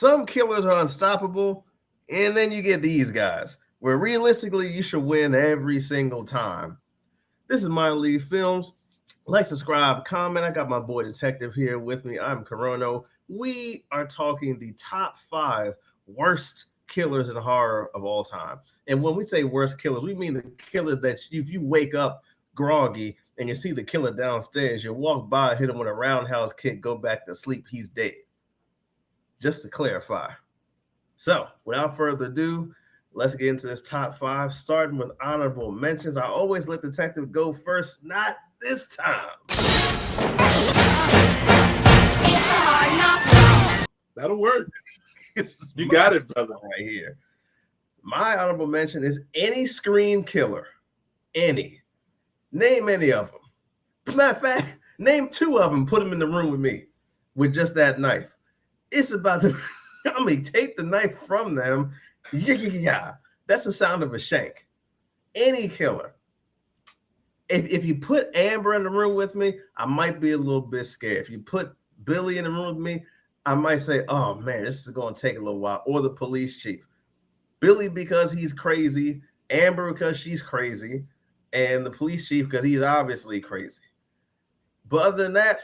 Some killers are unstoppable, and then you get these guys, where realistically you should win every single time. This is Minor League Films. Like, subscribe, comment. I got my boy Detective here with me. I'm Corono. We are talking the top 5 worst killers in horror of all time. And when we say worst killers, we mean the killers that if you wake up groggy and you see the killer downstairs, you walk by, hit him with a roundhouse kick, go back to sleep, he's dead. Just to clarify. So, without further ado, let's get into this top 5, starting with honorable mentions. I always let Detective go first, not this time. That'll work. You got it, brother. Right here. My honorable mention is any Scream killer. Any. Name any of them. As a matter of fact, name 2 of them, put them in the room with me with just that knife. It's about to, I mean, take the knife from them. Yeah. That's the sound of a shank. Any killer. If you put Amber in the room with me, I might be a little bit scared. If you put Billy in the room with me, I might say, oh man, this is going to take a little while. Or the police chief. Billy because he's crazy. Amber because she's crazy. And the police chief because he's obviously crazy. But other than that,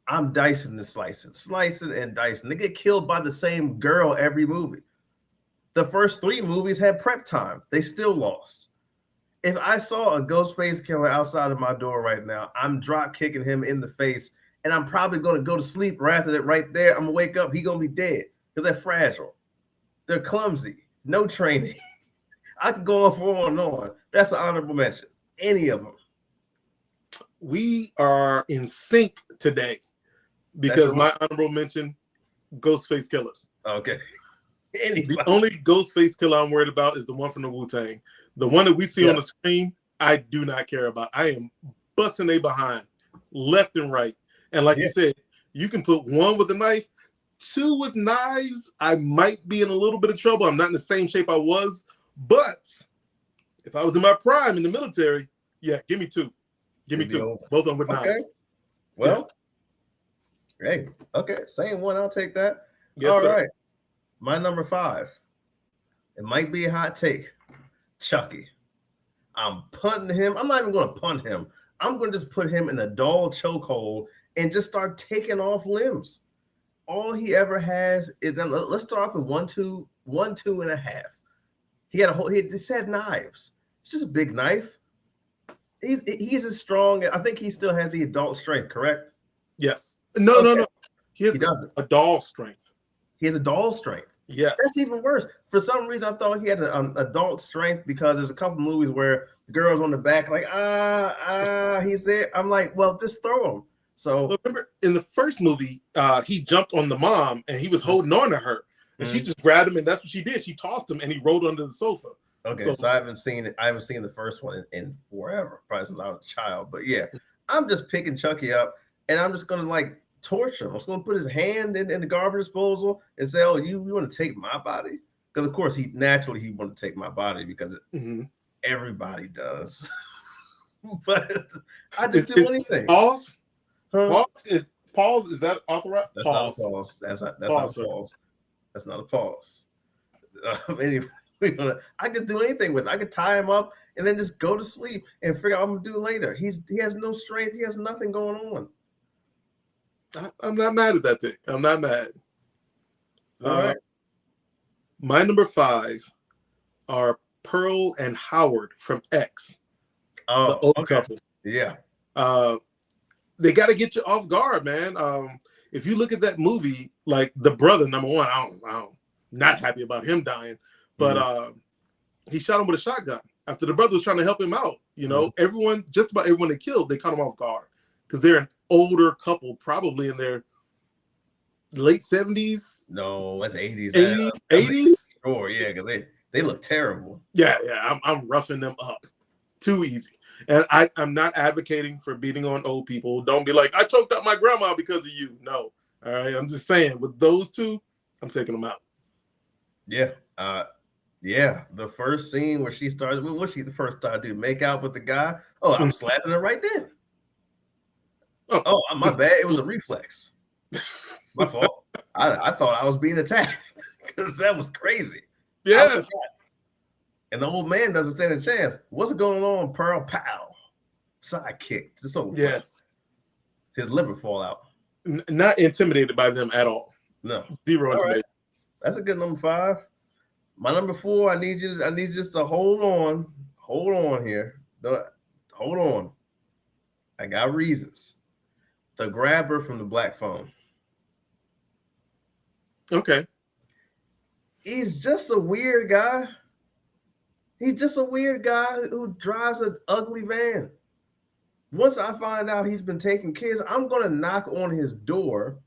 I'm dicing and slicing and dicing. They get killed by the same girl every movie. The first 3 movies had prep time. They still lost. If I saw a Ghostface killer outside of my door right now, I'm drop kicking him in the face, and I'm probably going to go to sleep right after that. Right there, I'm going to wake up. He's going to be dead because they're fragile. They're clumsy. No training. I can go on for and on. That's an honorable mention. Any of them. We are in sync today because my honorable mention, Ghostface killers. Okay. The only Ghostface killer I'm worried about is the one from the Wu-Tang. The one that we see on the screen, I do not care about. I am busting they behind left and right. And like you said, you can put 1 with a knife, 2 with knives. I might be in a little bit of trouble. I'm not in the same shape I was. But if I was in my prime in the military, yeah, give me 2. Give me 2. Both of them with knives. Well, hey, okay. Same one. I'll take that. Yes, all sir. Right. My number 5. It might be a hot take. Chucky. I'm punting him. I'm not even going to punt him. I'm going to just put him in a dull chokehold and just start taking off limbs. All he ever has is, then let's start off with 1, 2, 1, 2 and a half. He had he just had knives. It's just a big knife. He's as strong. I think he still has the adult strength, correct? Yes. No. He has a doll strength. He has a doll strength. Yes. That's even worse. For some reason, I thought he had an adult strength because there's a couple movies where the girl's on the back, like, he's there. I'm like, well, just throw him. So remember in the first movie, he jumped on the mom and he was holding on to her. And she just grabbed him, and that's what she did. She tossed him and he rolled under the sofa. Okay, so I haven't seen it. I haven't seen the first one in forever, probably since I was a child. But yeah, I'm just picking Chucky up and I'm just gonna like torture him. I'm just gonna put his hand in the garbage disposal and say, "Oh, you want to take my body?" Because of course he naturally want to take my body because everybody does. But I just do anything. Pause. Pause. Is that authorized? That's not a pause. That's not a pause. That's not a pause. Anyway, I could do anything with it. I could tie him up and then just go to sleep and figure out what I'm gonna do later. He has no strength. He has nothing going on. I'm not mad at that thing. I'm not mad. All right. My number 5 are Pearl and Howard from X. Oh, the old couple. Yeah. They got to get you off guard, man. If you look at that movie, like the brother, number 1, I'm not happy about him dying, but he shot him with a shotgun after the brother was trying to help him out. You know, just about everyone they killed, they caught him off guard because they're an older couple, probably in their late 70s. No, that's 80s. 80s? Sure, yeah, because they look terrible. Yeah. I'm roughing them up. Too easy. And I'm not advocating for beating on old people. Don't be like, I choked out my grandma because of you. No. All right. I'm just saying, with those 2, I'm taking them out. Yeah. Yeah. The first scene where she started, what she the first time to do? Make out with the guy? Oh, I'm slapping her right then. Oh, my bad. It was a reflex. My fault. I thought I was being attacked. because that was crazy. Yeah. And the old man doesn't stand a chance. What's going on, Pearl? Pow. Sidekick. This old Yes. His liver fall out. Not intimidated by them at all. No. Zero intimidation. Right. That's a good number 5. My number 4, I need you just to hold on. Hold on here. Hold on. I got reasons. The grabber from the black phone. Okay. He's just a weird guy. He's just a weird guy who drives an ugly van. Once I find out he's been taking kids, I'm going to knock on his door.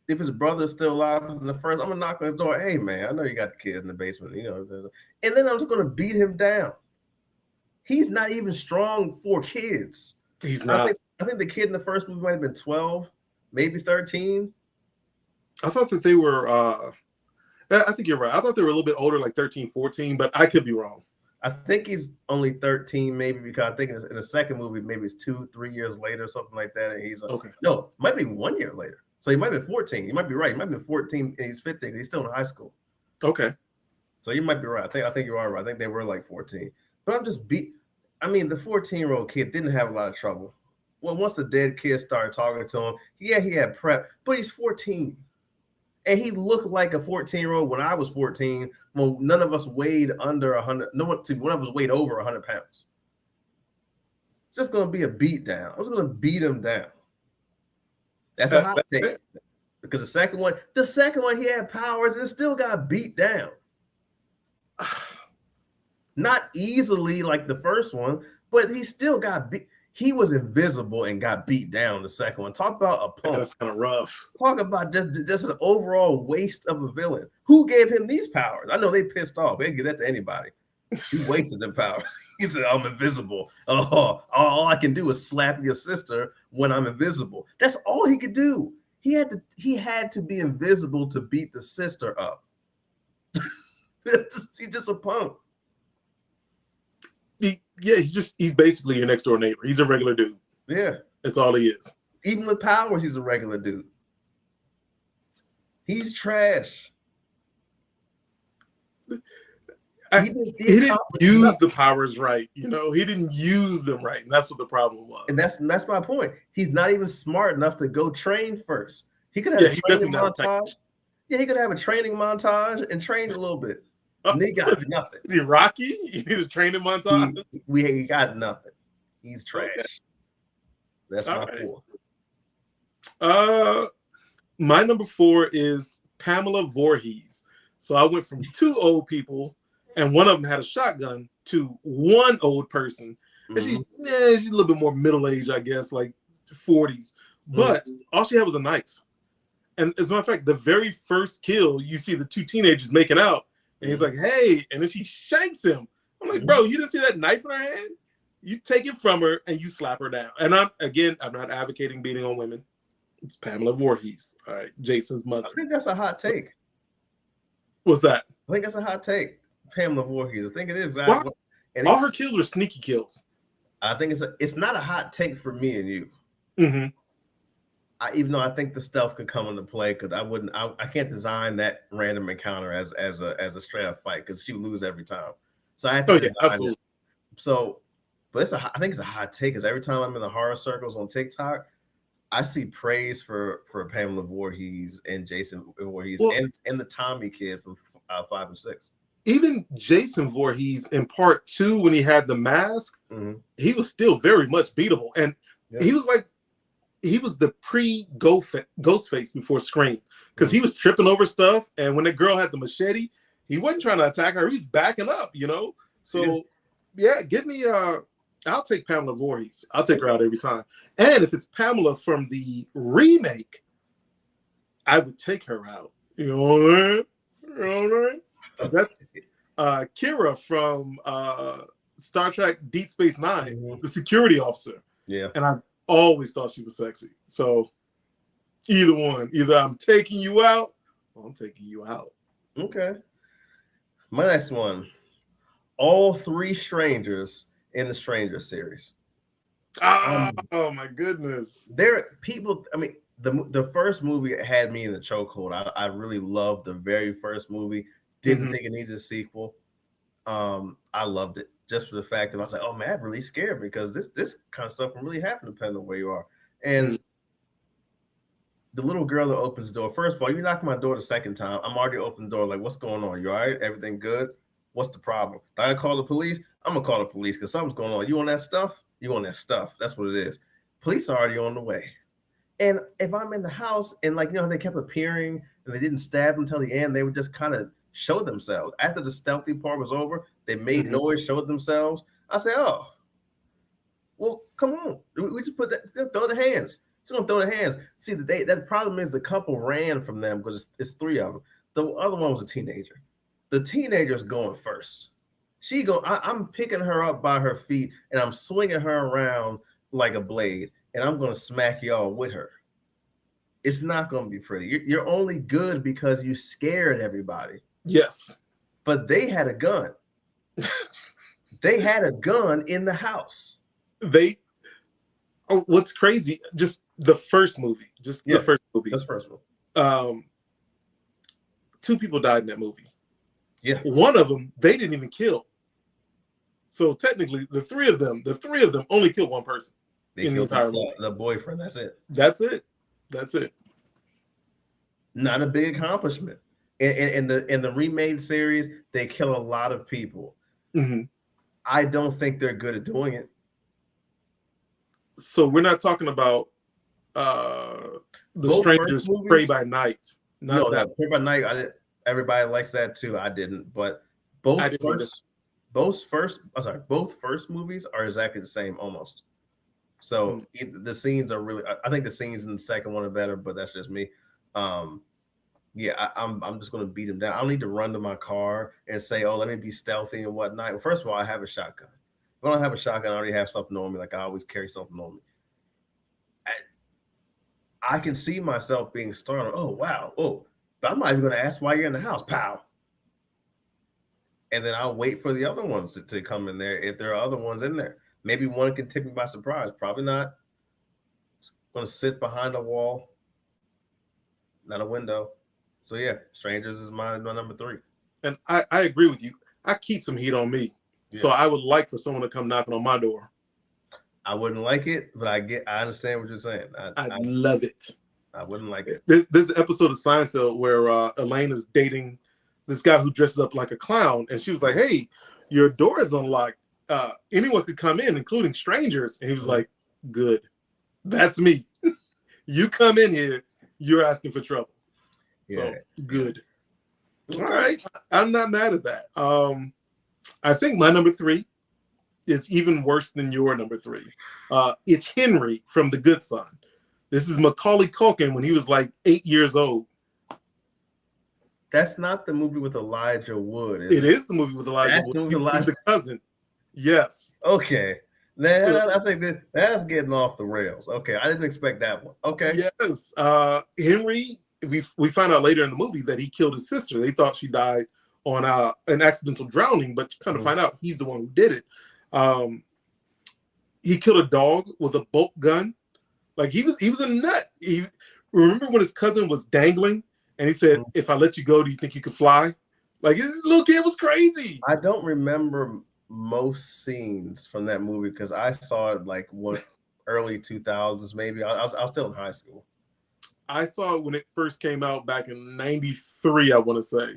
If his brother's still alive in the first, I'm going to knock on his door. Hey, man, I know you got the kids in the basement, and then I'm just going to beat him down. He's not even strong for kids. He's not. I think the kid in the first movie might have been 12, maybe 13. I thought that they were, I think you're right. I thought they were a little bit older, like 13, 14, but I could be wrong. I think he's only 13, maybe, because I think in the second movie, maybe it's 2-3 years later, something like that. And he's okay. No, might be 1 year later. So he might be 14. You might be right. He might be 14 and he's 15. He's still in high school. Okay. So you might be right. I think you are right. I think they were like 14. But I'm just the 14-year-old kid didn't have a lot of trouble. Well, once the dead kid started talking to him, he had prep, but he's 14. And he looked like a 14-year-old when I was 14, when none of us weighed under 100. One of us weighed over 100 pounds. It's just going to be a beat down. I was going to beat him down. That's a hot take. It. Because the second one, he had powers and still got beat down. Not easily like the first one, but he still got beat. He was invisible and got beat down the second one. Talk about a punk. That's kind of rough. Talk about just an overall waste of a villain. Who gave him these powers? I know they pissed off. They give that to anybody. He wasted them powers. He said, I'm invisible. Oh, all I can do is slap your sister when I'm invisible. That's all he could do. He had to be invisible to beat the sister up. He's just a punk. He's basically your next door neighbor. He's a regular dude. Yeah. That's all he is. Even with powers, he's a regular dude. He's trash. He didn't use the powers right. He didn't use them right. And that's what the problem was. And that's my point. He's not even smart enough to go train first. He could have a training montage. Yeah, he could have a training montage and train a little bit. And he got nothing. Is he Rocky? You need a training montage? He got nothing. He's trash. Okay. That's my 4. My number 4 is Pamela Voorhees. So I went from 2 old people, and one of them had a shotgun, to one old person. And she's a little bit more middle-aged, I guess, like 40s. But all she had was a knife. And as a matter of fact, the very first kill, you see the 2 teenagers making out. And he's like, hey, and then she shanks him. I'm like, bro, you didn't see that knife in her hand? You take it from her and you slap her down. And I'm not advocating beating on women. It's Pamela Voorhees. All right, Jason's mother. I think that's a hot take. What's that? I think that's a hot take. Pamela Voorhees. I think it is. All her kills were sneaky kills. I think it's not a hot take for me and you. Mm-hmm. Even though I think the stealth could come into play, because I can't design that random encounter as a straight up fight, because she would lose every time. So I have to design it. So, but I think it's a hot take, because every time I'm in the horror circles on TikTok, I see praise for Pamela Voorhees and Jason Voorhees and the Tommy kid from 5 and 6. Even Jason Voorhees in part 2, when he had the mask, he was still very much beatable, and he was the pre-Ghostface before Scream, because he was tripping over stuff, and when the girl had the machete, he wasn't trying to attack her; he's backing up, So, give me. I'll take Pamela Voorhees. I'll take her out every time. And if it's Pamela from the remake, I would take her out. You know what I mean? That's Kira from Star Trek Deep Space Nine, the security officer. Yeah, and I've always thought she was sexy. So either one, either I'm taking you out or I'm taking you out. Okay. My next one, all 3 strangers in the Stranger series. Oh my goodness. There are people, the first movie had me in the chokehold. I really loved the very first movie. Didn't think it needed a sequel. I loved it just for the fact that I was like, oh man, that really scared me because this kind of stuff can really happen depending on where you are. And the little girl that opens the door, first of all, you knock my door the second time, I'm already open the door. Like, what's going on? You all right? Everything good? What's the problem? Do I call the police? I'm gonna call the police because something's going on. You on that stuff? You on that stuff? That's what it is. Police are already on the way. And if I'm in the house and like, you know, how they kept appearing and they didn't stab until the end, they would just kind of show themselves. After the stealthy part was over, they made noise, showed themselves. I say, oh, well, come on. We just put that, throw the hands. Just gonna throw the hands. See, that problem is the couple ran from them because it's three of them. The other one was a teenager. The teenager's going first. I'm picking her up by her feet and I'm swinging her around like a blade. And I'm going to smack y'all with her. It's not going to be pretty. You're only good because you scared everybody. Yes. But they had a gun. They had a gun in the house. What's crazy, just the first movie. The first movie. That's the first one. 2 people died in that movie. Yeah. One of them, they didn't even kill. So technically, the three of them only killed one person. In the entire movie. The boyfriend. That's it. That's it. Not a big accomplishment. In the remade series, they kill a lot of people. I don't think they're good at doing it. So we're not talking about the Both Strangers Pray by Night. Pray by Night. Everybody likes that too. I didn't, but both first movies are exactly the same almost. So the scenes are really. I think the scenes in the second one are better, but that's just me. I'm just going to beat him down. I don't need to run to my car and say, "Oh, let me be stealthy and whatnot." Well, first of all, I have a shotgun. If I don't have a shotgun, I already have something on me. Like I always carry something on me. I can see myself being startled. Oh wow! Oh, but I'm not even going to ask why you're in the house. Pow. And then I'll wait for the other ones to come in there if there are other ones in there. Maybe one can take me by surprise. Probably not. Going to sit behind a wall, not a window. So yeah, Strangers is my number 3. And I agree with you. I keep some heat on me. Yeah. So I would like for someone to come knocking on my door. I wouldn't like it, but I understand what you're saying. I love it. I wouldn't like it. There's an episode of Seinfeld where Elaine is dating this guy who dresses up like a clown, and she was like, "Hey, your door is unlocked. Anyone could come in, including strangers." And he was like, "Good, that's me. You come in here, you're asking for trouble." So good. All right, I'm not mad at that. I think my number 3 is even worse than your number 3. It's Henry from The Good Son. This is Macaulay Culkin when he was like 8 years old. That's not the movie with Elijah Wood, is it? It is the movie with Elijah Wood. He's the cousin. Yes. Okay. Now, I think that's getting off the rails. Okay, I didn't expect that one. Okay. Yes. Henry, we find out later in the movie that he killed his sister. They thought she died on an accidental drowning, but you kind of find out he's the one who did it. He killed a dog with a bolt gun. Like he was a nut. Remember when his cousin was dangling and he said, "If I let you go, do you think you could fly?" Like this little kid was crazy. I don't remember most scenes from that movie because I saw it like early 2000s, maybe. I was still in high school. I saw it when it first came out back in '93, I want to say.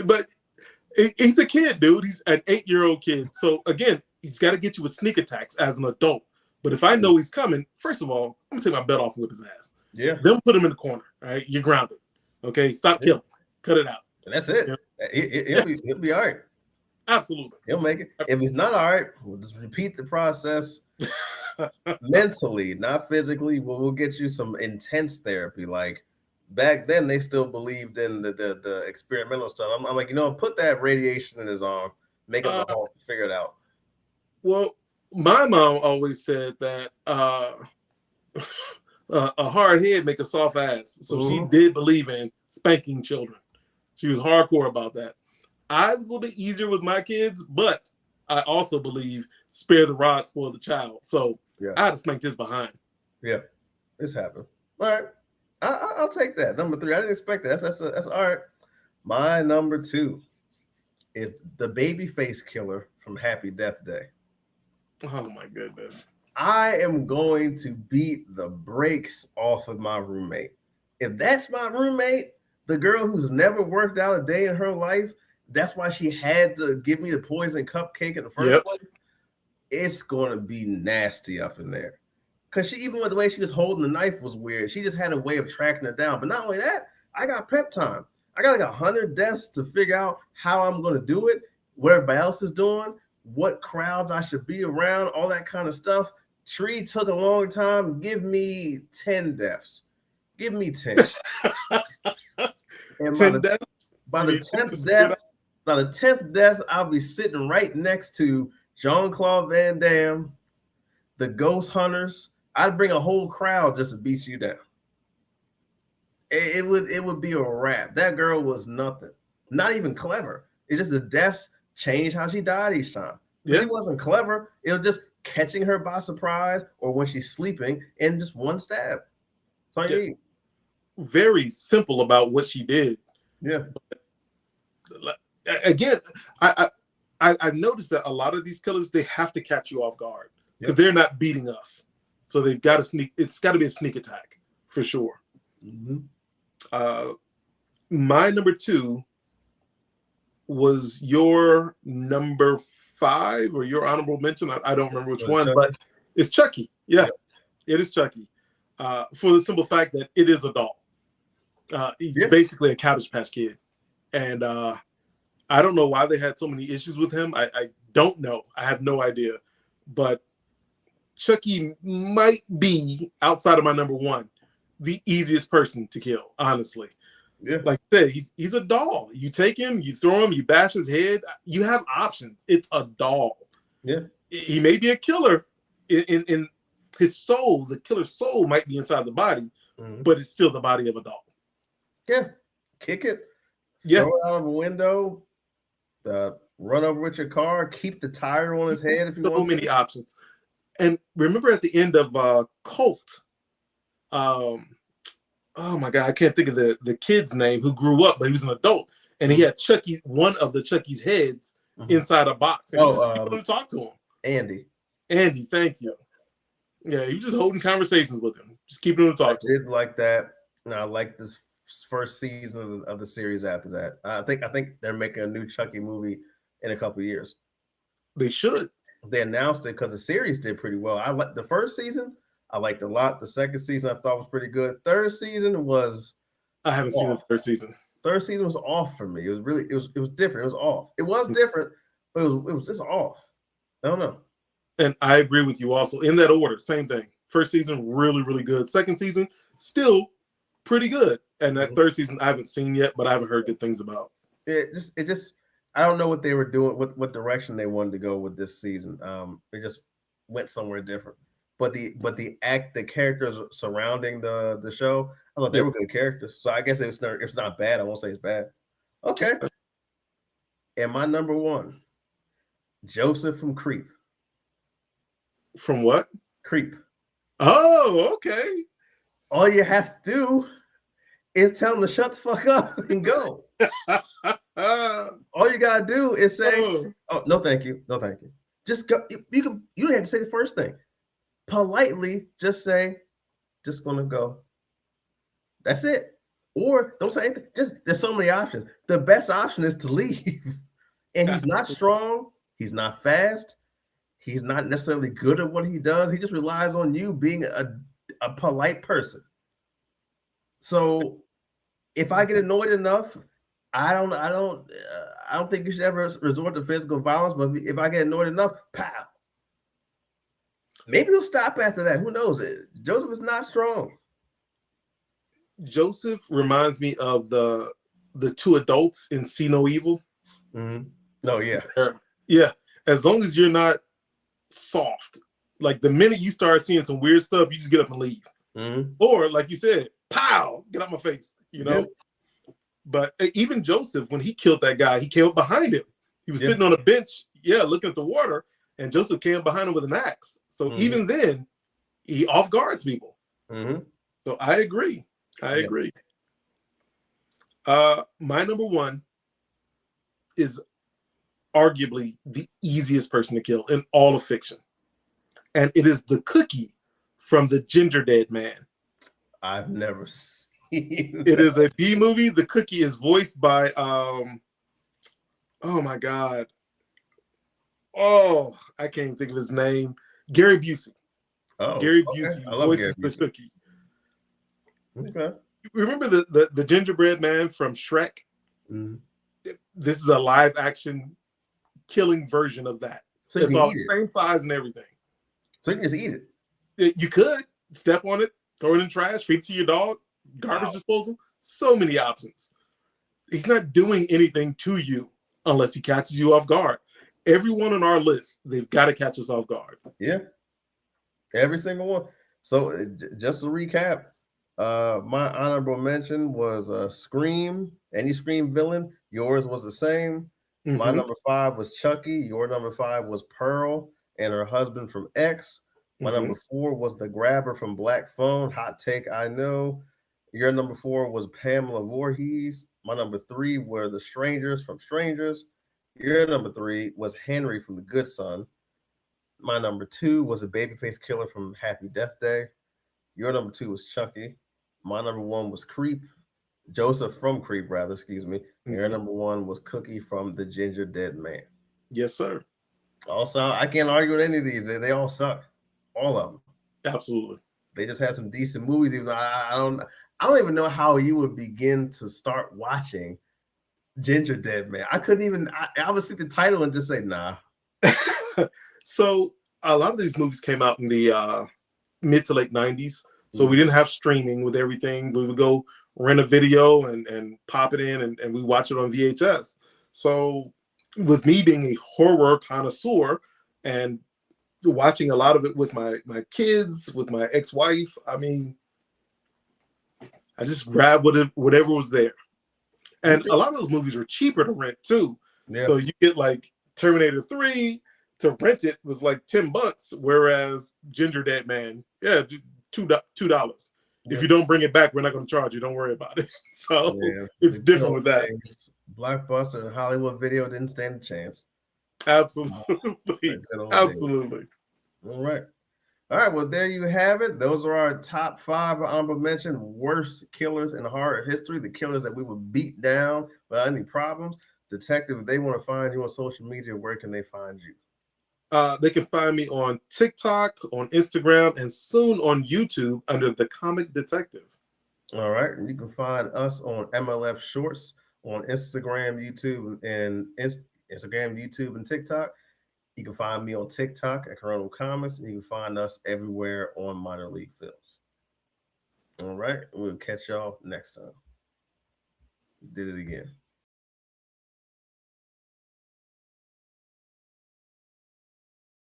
But he's a kid, dude. He's an 8-year-old kid. So again, he's got to get you with sneak attacks as an adult. But if I know he's coming, first of all, I'm gonna take my belt off and whip his ass. Yeah. Then put him in the corner. All right, you're grounded. Okay, stop killing. Cut it out. And that's it. He'll be all right. Absolutely. He'll make it. If he's not all right, we'll just repeat the process mentally, not physically. We'll get you some intense therapy. Like back then, they still believed in the experimental stuff. I'm like, put that radiation in his arm, make him figure it out. Well, my mom always said that a hard head make a soft ass. So she did believe in spanking children. She was hardcore about that. I was a little bit easier with my kids, but I also believe spare the rod, spoil the child. So I had to spank his behind. Yeah. It's happened. All right. I'll take that. Number 3. I didn't expect that. That's all right. My number 2 is the babyface killer from Happy Death Day. Oh my goodness. I am going to beat the brakes off of my roommate. If that's my roommate, the girl who's never worked out a day in her life, that's why she had to give me the poison cupcake in the first place. It's going to be nasty up in there. Because she, even with the way she was holding the knife was weird. She just had a way of tracking her down. But not only that, I got prep time. I got like 100 deaths to figure out how I'm going to do it, what everybody else is doing, what crowds I should be around, all that kind of stuff. Tree took a long time. Give me 10 deaths. Give me 10. And 10 deaths? By the 10th death, I'll be sitting right next to Jean-Claude Van Damme, the Ghost Hunters. I'd bring a whole crowd just to beat you down. It would be a wrap. That girl was nothing. Not even clever. It's just the deaths changed how she died each time. Yeah. She wasn't clever. It was just catching her by surprise or when she's sleeping and just one stab. That's all you need. Very simple about what she did. Yeah. Again, I've noticed that a lot of these killers, they have to catch you off guard because they're not beating us. So they've got to sneak. It's got to be a sneak attack for sure. Mm-hmm. My number 2 was your number 5 or your honorable mention. I don't remember which one, but it's Chucky. Yeah, it is Chucky. For the simple fact that it is a doll. He's basically a Cabbage Patch Kid. And I don't know why they had so many issues with him. I don't know. I have no idea. But Chucky might be, outside of my number 1, the easiest person to kill, honestly. Yeah. Like I said, he's a doll. You take him, you throw him, you bash his head. You have options. It's a doll. Yeah. He may be a killer in his soul. The killer's soul might be inside the body, but it's still the body of a doll. Yeah. Kick it. Throw it out of a window. Run over with your car. Keep the tire on his head if you want. So many options. And remember at the end of Cult, oh my God, I can't think of the kid's name who grew up, but he was an adult, and he had one of the Chucky's heads inside a box. And just talk to him. Andy, thank you. Yeah, he was just holding conversations with him, just keeping him to talk to him. I did like that. And I like this first season of the series after that. I think they're making a new Chucky movie in a couple of years. They should. They announced it because the series did pretty well. I like the first season. I liked a lot. The second season I thought was pretty good. Third season was. I haven't seen the third season. Third season was off for me. It was different. It was off. It was different, but it was just off. I don't know. And I agree with you also. In that order, same thing. First season, really, really good. Second season, still pretty good. And that third season, I haven't seen yet, but I haven't heard good things about. It just I don't know what they were doing, what direction they wanted to go with this season. They just went somewhere different. But the characters surrounding the show, I thought they were good characters. So I guess it's not bad. I won't say it's bad. Okay. And my number 1, Joseph from Creep. From what? Creep. Oh, okay. All you have to do is tell him to shut the fuck up and go. All you gotta do is say, "Oh, no, thank you, no, thank you." Just go. You don't have to say the first thing. Politely, just say, "Just gonna go." That's it. Or don't say anything. Just there's so many options. The best option is to leave. And he's not strong. He's not fast. He's not necessarily good at what he does. He just relies on you being a polite person. So if I get annoyed enough, I don't think you should ever resort to physical violence. But if I get annoyed enough, pow. Maybe he'll stop after that. Who knows? Joseph is not strong. Joseph reminds me of the 2 adults in See No Evil. Mm-hmm. Oh yeah, yeah. As long as you're not soft, like the minute you start seeing some weird stuff, you just get up and leave. Mm-hmm. Or like you said, pow, get out my face. You know. Yeah. But even Joseph, when he killed that guy, he came up behind him. He was sitting on a bench, looking at the water, and Joseph came behind him with an axe. So even then, he off guards people. Mm-hmm. So I agree. I agree. My number one is arguably the easiest person to kill in all of fiction. And it is the Cookie from the Ginger Dead Man. I've never seen it. Is a B movie. The Cookie is voiced by oh my God. Oh, I can't even think of his name. Gary Busey. Oh, Gary okay. Busey I love voices Gary the Busey. Cookie. Okay. Remember the gingerbread man from Shrek? Mm-hmm. This is a live action killing version of that. So you It's can all eat it. same size and everything. So you can just eat it. You could step on it, throw it in trash, feed it to your dog, garbage disposal. So many options. He's not doing anything to you unless he catches you off guard. Everyone on our list, they've got to catch us off guard. Yeah. Every single one. So just to recap, my honorable mention was Scream, any Scream villain. Yours was the same. Mm-hmm. My number 5 was Chucky. Your number 5 was Pearl and her husband from X. My number 4 was the Grabber from Black Phone. Hot take, I know. Your number 4 was Pamela Voorhees. My number 3 were the Strangers from Strangers. Your number 3 was Henry from The Good Son. My number 2 was a babyface killer from Happy Death Day. Your number 2 was Chucky. My number 1 was Creep. Joseph from Creep, rather, excuse me. And your number 1 was Cookie from The Ginger Dead Man. Yes, sir. Also, I can't argue with any of these. They all suck. All of them. Absolutely. They just had some decent movies. Even though I don't even know how you would begin to start watching Ginger Dead Man. I couldn't even. I would see the title and just say, nah. So a lot of these movies came out in the mid to late 90s. So we didn't have streaming with everything. We would go rent a video and pop it in and we watch it on VHS. So with me being a horror connoisseur and watching a lot of it with my kids, with my ex-wife, I mean, I just grabbed whatever was there. And a lot of those movies were cheaper to rent too. Yeah. So you get like Terminator 3, to rent it was like $10, whereas Ginger Dead Man, yeah, $2. Yeah. If you don't bring it back, we're not going to charge you. Don't worry about it. So it's different with that. Blockbuster and Hollywood Video didn't stand a chance. Absolutely. Absolutely. All right. All right. Well, there you have it. Those are our top 5 honorable mention worst killers in horror history. The killers that we would beat down without any problems. Detective, if they want to find you on social media, where can they find you? They can find me on TikTok, on Instagram, and soon on YouTube under The Comic Detective. All right. And you can find us on mlfshorts on Instagram, YouTube, and TikTok. You can find me on TikTok at Coronal Comics, and you can find us everywhere on Minor League Films. All right. We'll catch y'all next time. We did it again.